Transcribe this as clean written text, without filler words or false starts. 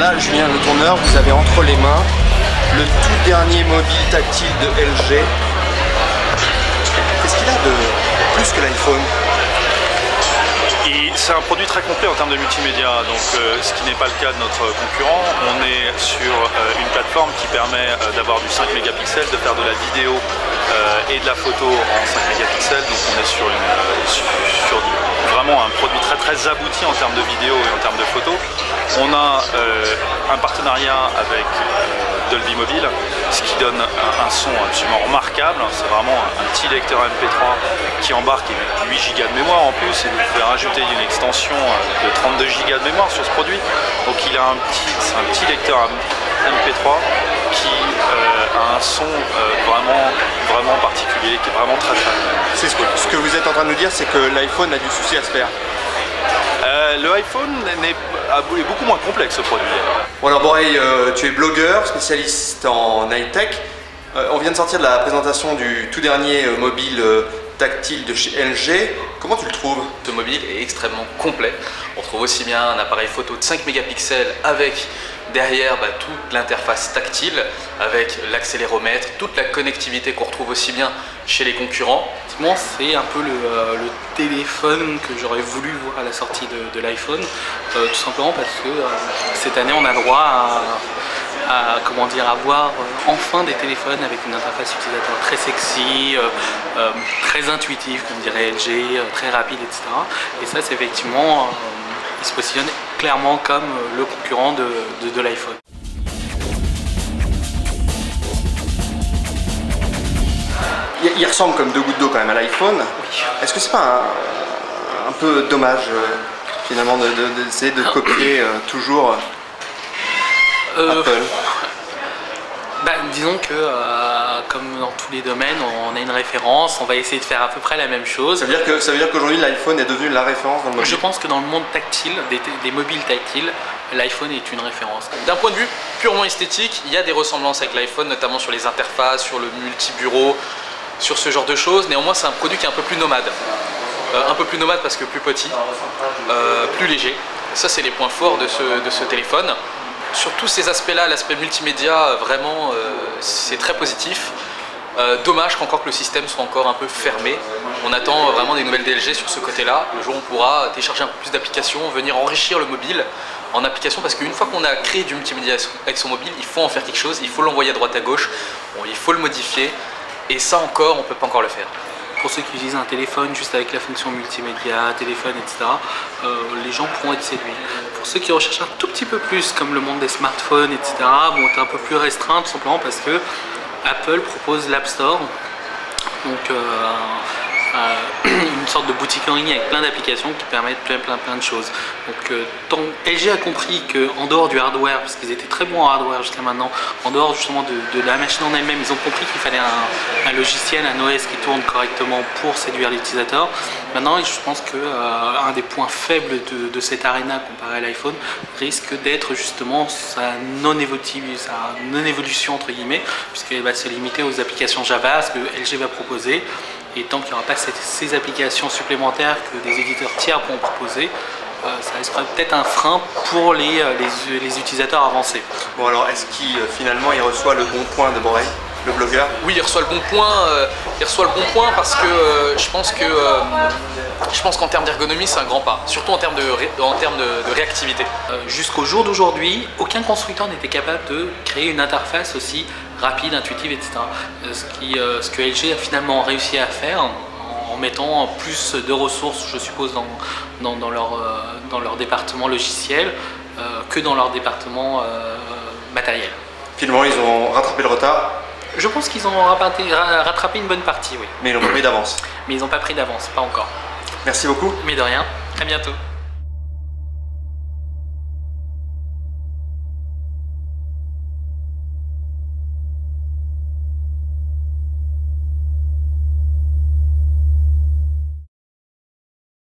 Là, Julien Le Tourneur, vous avez entre les mains le tout dernier mobile tactile de LG. Qu'est-ce qu'il a de plus que l'iPhone? C'est un produit très complet en termes de multimédia, donc ce qui n'est pas le cas de notre concurrent. On est sur une plateforme qui permet d'avoir du 5 mégapixels, de faire de la vidéo et de la photo en 5 mégapixels. Donc on est sur vraiment un produit très abouti en termes de vidéo et en termes de photo. On a un partenariat avec Dolby Mobile, ce qui donne un son absolument remarquable. C'est vraiment un petit lecteur MP3 qui embarque 8 Go de mémoire en plus, et vous pouvez rajouter une extension de 32 Go de mémoire sur ce produit. Donc il a c'est un petit lecteur MP3 qui a un son vraiment particulier, qui est vraiment très C'est ce que vous êtes en train de nous dire, c'est que l'iPhone a du souci à se faire. Le iPhone est beaucoup moins complexe, ce produit. Bon alors Borey, tu es blogueur, spécialiste en high-tech. On vient de sortir de la présentation du tout dernier mobile tactile de chez LG. Comment tu le trouves? Ce mobile est extrêmement complet. On trouve aussi bien un appareil photo de 5 mégapixels avec derrière toute l'interface tactile, avec l'accéléromètre, toute la connectivité qu'on retrouve aussi bien chez les concurrents. C'est un peu le téléphone que j'aurais voulu voir à la sortie de l'iPhone, tout simplement parce que cette année on a droit à avoir enfin des téléphones avec une interface utilisateur très sexy, très intuitive comme dirait LG, très rapide, etc. Et ça c'est effectivement, il se positionne clairement comme le concurrent de l'iPhone. Il ressemble comme deux gouttes d'eau quand même à l'iPhone. Oui. Est-ce que c'est pas un peu dommage finalement d'essayer de copier toujours Apple? Disons que comme dans tous les domaines, on a une référence, on va essayer de faire à peu près la même chose. Ça veut dire qu'aujourd'hui l'iPhone est devenu la référence dans le mobile? Je pense que dans le monde tactile, des mobiles tactiles, l'iPhone est une référence. D'un point de vue purement esthétique, il y a des ressemblances avec l'iPhone, notamment sur les interfaces, sur le multi-bureau, sur ce genre de choses. Néanmoins, c'est un produit qui est un peu plus nomade. Un peu plus nomade parce que plus petit, plus léger. Ça, c'est les points forts de ce téléphone. Sur tous ces aspects-là, l'aspect multimédia, vraiment, c'est très positif. Dommage qu'encore que le système soit encore un peu fermé. On attend vraiment des nouvelles DLG sur ce côté-là. Le jour où on pourra télécharger un peu plus d'applications, venir enrichir le mobile en application, parce qu'une fois qu'on a créé du multimédia avec son mobile, il faut en faire quelque chose, il faut l'envoyer à droite à gauche, il faut le modifier. Et ça encore, on ne peut pas encore le faire. Pour ceux qui utilisent un téléphone juste avec la fonction multimédia, téléphone, etc., les gens pourront être séduits. Pour ceux qui recherchent un tout petit peu plus, comme le monde des smartphones, etc., vont être un peu plus restreints, tout simplement parce que Apple propose l'App Store, donc une sorte de boutique en ligne avec plein d'applications qui permettent plein de choses. Donc LG a compris qu'en dehors du hardware, parce qu'ils étaient très bons en hardware jusqu'à maintenant, en dehors justement de la machine en elle-même, ils ont compris qu'il fallait un logiciel, un OS qui tourne correctement pour séduire l'utilisateur. Maintenant, je pense qu'un des points faibles de cette arena comparé à l'iPhone risque d'être justement sa non-évolution entre guillemets, puisqu'elle va se limiter aux applications Java, ce que LG va proposer. Et tant qu'il n'y aura pas ces applications supplémentaires que des éditeurs tiers pourront proposer, ça restera peut-être un frein pour les utilisateurs avancés. Bon alors, est-ce qu'il finalement il reçoit le bon point de Borey, le blogueur? Oui, il reçoit le bon point, parce que je pense qu'en termes d'ergonomie, c'est un grand pas, surtout en termes de réactivité. Jusqu'au jour d'aujourd'hui, aucun constructeur n'était capable de créer une interface aussi rapide, intuitive, etc. Ce que LG a finalement réussi à faire en mettant plus de ressources, je suppose, dans leur département logiciel que dans leur département matériel. Finalement, ils ont rattrapé le retard? Je pense qu'ils ont rattrapé une bonne partie, oui. Mais ils n'ont pas pris d'avance? Mais ils n'ont pas pris d'avance, pas encore. Merci beaucoup. Mais de rien, à bientôt.